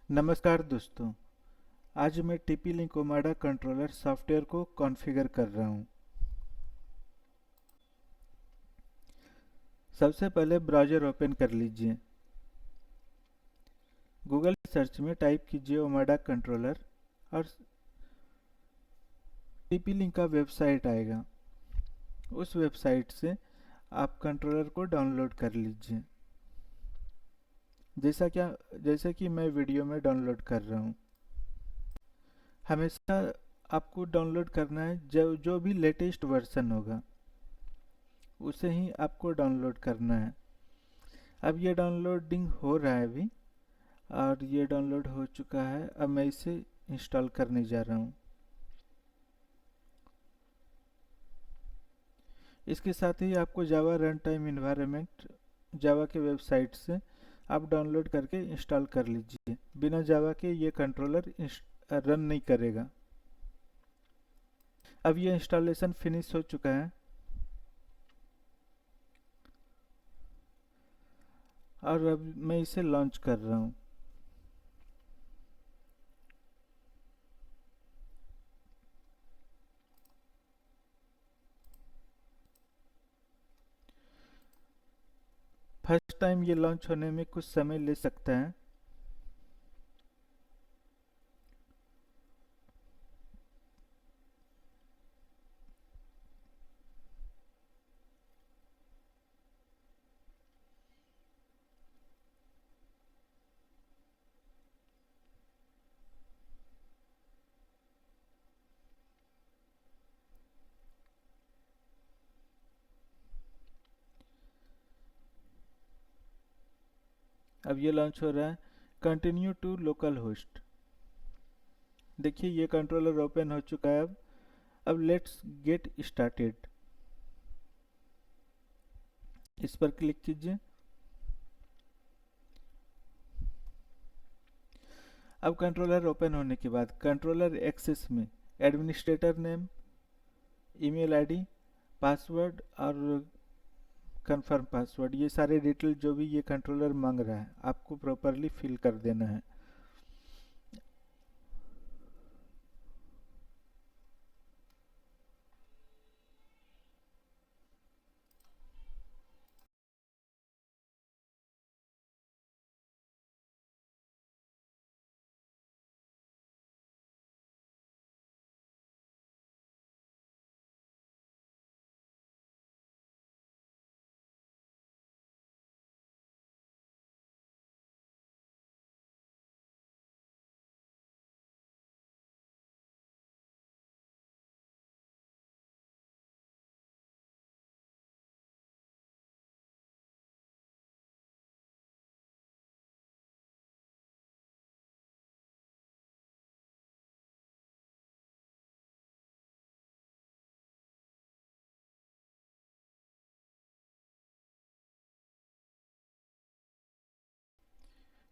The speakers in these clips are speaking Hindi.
नमस्कार दोस्तों। आज मैं टीपी लिंक ओमाडा कंट्रोलर सॉफ्टवेयर को कॉन्फ़िगर कर रहा हूँ। सबसे पहले ब्राउज़र ओपन कर लीजिए। गूगल सर्च में टाइप कीजिए ओमाडा कंट्रोलर और टीपी लिंक का वेबसाइट आएगा। उस वेबसाइट से आप कंट्रोलर को डाउनलोड कर लीजिए, जैसा कि मैं वीडियो में डाउनलोड कर रहा हूँ। हमेशा आपको डाउनलोड करना है जो भी लेटेस्ट वर्जन होगा उसे ही आपको डाउनलोड करना है। अब ये डाउनलोडिंग हो रहा है अभी, और ये डाउनलोड हो चुका है। अब मैं इसे इंस्टॉल करने जा रहा हूँ। इसके साथ ही आपको जावा रन टाइम इन्वायरमेंट जावा के वेबसाइट से आप डाउनलोड करके इंस्टॉल कर लीजिए। बिना जावा के ये कंट्रोलर रन नहीं करेगा। अब ये इंस्टॉलेशन फिनिश हो चुका है और अब मैं इसे लॉन्च कर रहा हूँ। फर्स्ट टाइम ये लॉन्च होने में कुछ समय ले सकता है। अब ये लॉन्च हो रहा है। Continue to localhost. देखिए ये कंट्रोलर ओपन हो चुका है। अब लेट्स गेट स्टार्टेड, इस पर क्लिक कीजिए। अब कंट्रोलर ओपन होने के बाद कंट्रोलर एक्सेस में administrator name, email ID, password और कंफर्म पासवर्ड, ये सारे डिटेल जो भी ये कंट्रोलर मांग रहा है आपको प्रॉपरली फिल कर देना है।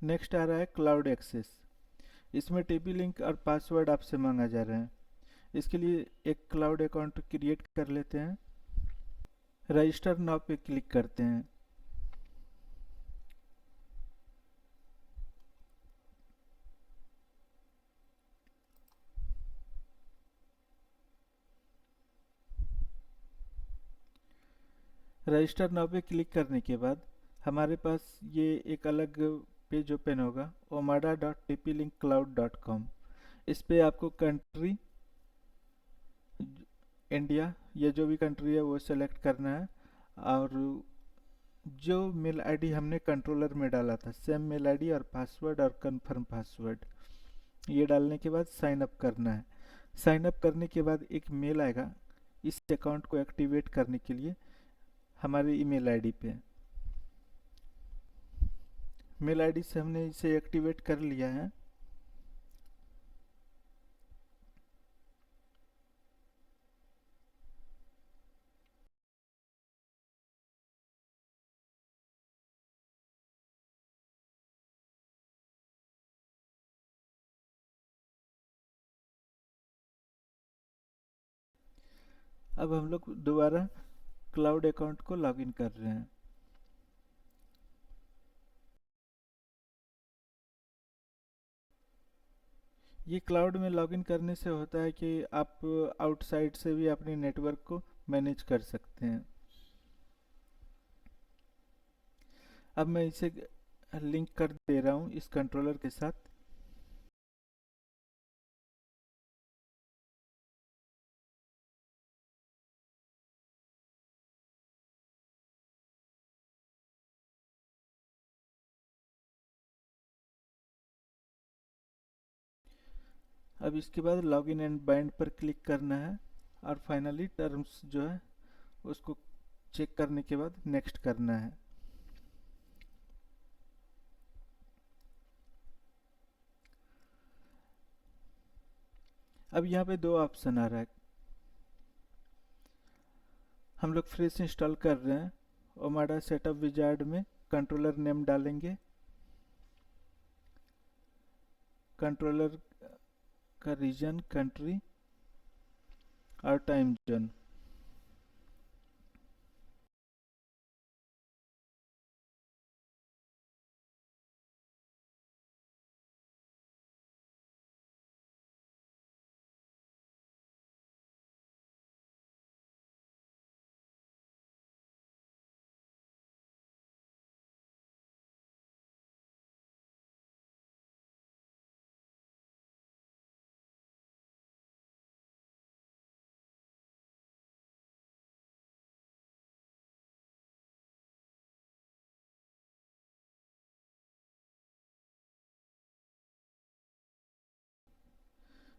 नेक्स्ट आ रहा है क्लाउड एक्सेस। इसमें टीपी लिंक और पासवर्ड आपसे मांगा जा रहा है। इसके लिए एक क्लाउड अकाउंट क्रिएट कर लेते हैं। रजिस्टर नाउ पे क्लिक करते हैं। रजिस्टर नाउ पे क्लिक करने के बाद हमारे पास ये एक अलग पेज ओपन होगा, omada.tplinkcloud.com। इस पे आपको कंट्री इंडिया, ये जो भी कंट्री है वो सेलेक्ट करना है, और जो मेल आईडी हमने कंट्रोलर में डाला था सेम मेल आईडी और पासवर्ड और कंफर्म पासवर्ड, ये डालने के बाद साइन अप करना है। साइन अप करने के बाद एक मेल आएगा इस अकाउंट को एक्टिवेट करने के लिए हमारे ईमेल आईडी पे। मेल आईडी से हमने इसे एक्टिवेट कर लिया है। अब हम लोग दोबारा क्लाउड अकाउंट को लॉगिन कर रहे हैं। ये क्लाउड में लॉगिन करने से होता है कि आप आउटसाइड से भी अपने नेटवर्क को मैनेज कर सकते हैं। अब मैं इसे लिंक कर दे रहा हूँ इस कंट्रोलर के साथ। अब इसके बाद लॉगिन एंड बाइंड पर क्लिक करना है और फाइनली टर्म्स जो है उसको चेक करने के बाद नेक्स्ट करना है। अब यहाँ पे दो ऑप्शन आ रहा है। हम लोग फ्रेश इंस्टॉल कर रहे हैं। ओमाडा सेटअप विजार्ड में कंट्रोलर नेम डालेंगे, कंट्रोलर का रीजन, कंट्री और टाइम जोन।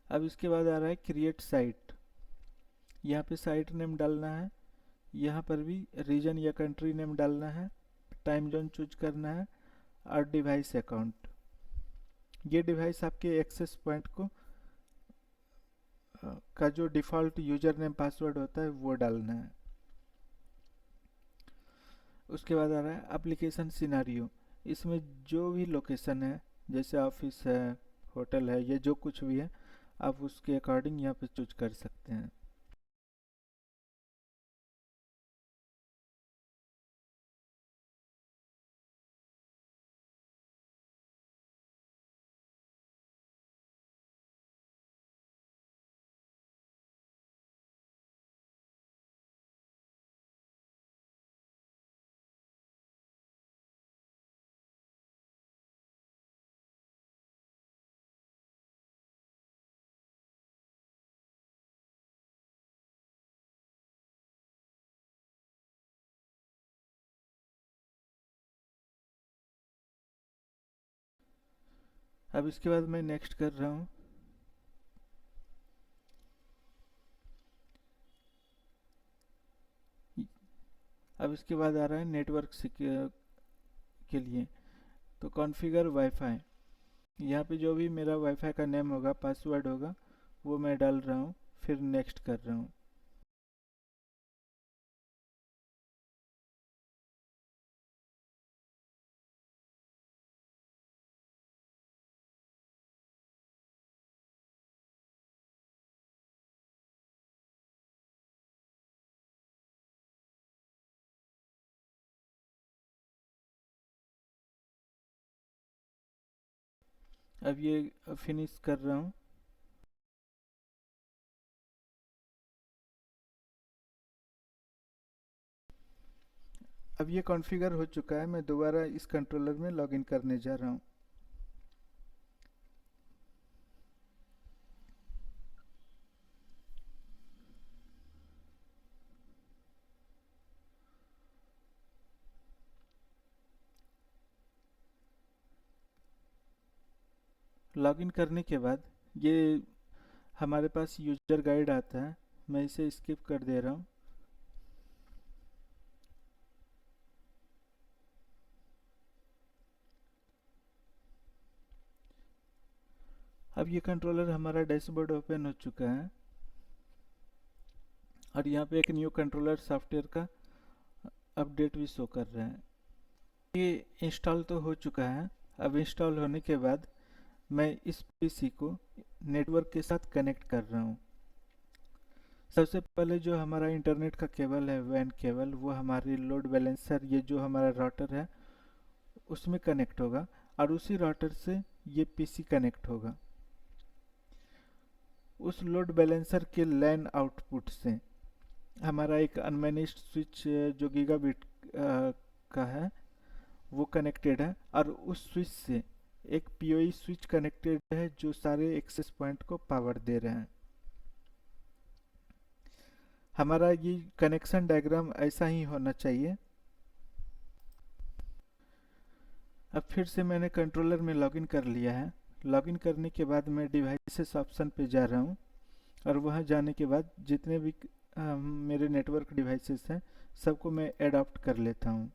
अब इसके बाद आ रहा है क्रिएट साइट। यहाँ पे साइट नेम डालना है, यहाँ पर भी रीजन या कंट्री नेम डालना है, टाइम जोन चूज करना है और डिवाइस अकाउंट। ये डिवाइस आपके एक्सेस पॉइंट को का जो डिफ़ॉल्ट यूजर नेम पासवर्ड होता है वो डालना है। उसके बाद आ रहा है एप्लीकेशन सिनारियो। इसमें जो भी लोकेशन है, जैसे ऑफिस है, होटल है, ये जो कुछ भी है, आप उसके अकॉर्डिंग यहाँ पे चूज कर सकते हैं। अब इसके बाद मैं नेक्स्ट कर रहा हूँ। अब इसके बाद आ रहा है नेटवर्क सिक्योर के लिए, तो कॉन्फ़िगर वाईफाई। यहाँ पे जो भी मेरा वाईफाई का नेम होगा, पासवर्ड होगा, वो मैं डाल रहा हूँ, फिर नेक्स्ट कर रहा हूँ। अब ये फिनिश कर रहा हूँ। अब ये कॉन्फ़िगर हो चुका है। मैं दोबारा इस कंट्रोलर में लॉगिन करने जा रहा हूँ। लॉगिन करने के बाद ये हमारे पास यूजर गाइड आता है, मैं इसे स्किप कर दे रहा हूँ। अब ये कंट्रोलर हमारा डैशबोर्ड ओपन हो चुका है और यहाँ पे एक न्यू कंट्रोलर सॉफ्टवेयर का अपडेट भी शो कर रहा है। ये इंस्टॉल तो हो चुका है। अब इंस्टॉल होने के बाद मैं इस पीसी को नेटवर्क के साथ कनेक्ट कर रहा हूँ। सबसे पहले जो हमारा इंटरनेट का केबल है, वैन केबल, वो हमारी लोड बैलेंसर, ये जो हमारा राउटर है, उसमें कनेक्ट होगा और उसी राउटर से ये पीसी कनेक्ट होगा। उस लोड बैलेंसर के लैन आउटपुट से हमारा एक अनमैनेज्ड स्विच जो गीगाबिट का है वो कनेक्टेड है, और उस स्विच से एक पीओई स्विच कनेक्टेड है जो सारे एक्सेस पॉइंट को पावर दे रहे हैं। हमारा ये कनेक्शन डायग्राम ऐसा ही होना चाहिए। अब फिर से मैंने कंट्रोलर में लॉगिन कर लिया है। लॉगिन करने के बाद मैं डिवाइसेस ऑप्शन पे जा रहा हूँ, और वहाँ जाने के बाद जितने भी मेरे नेटवर्क डिवाइसेस हैं सबको मैं एडॉप्ट कर लेता हूँ।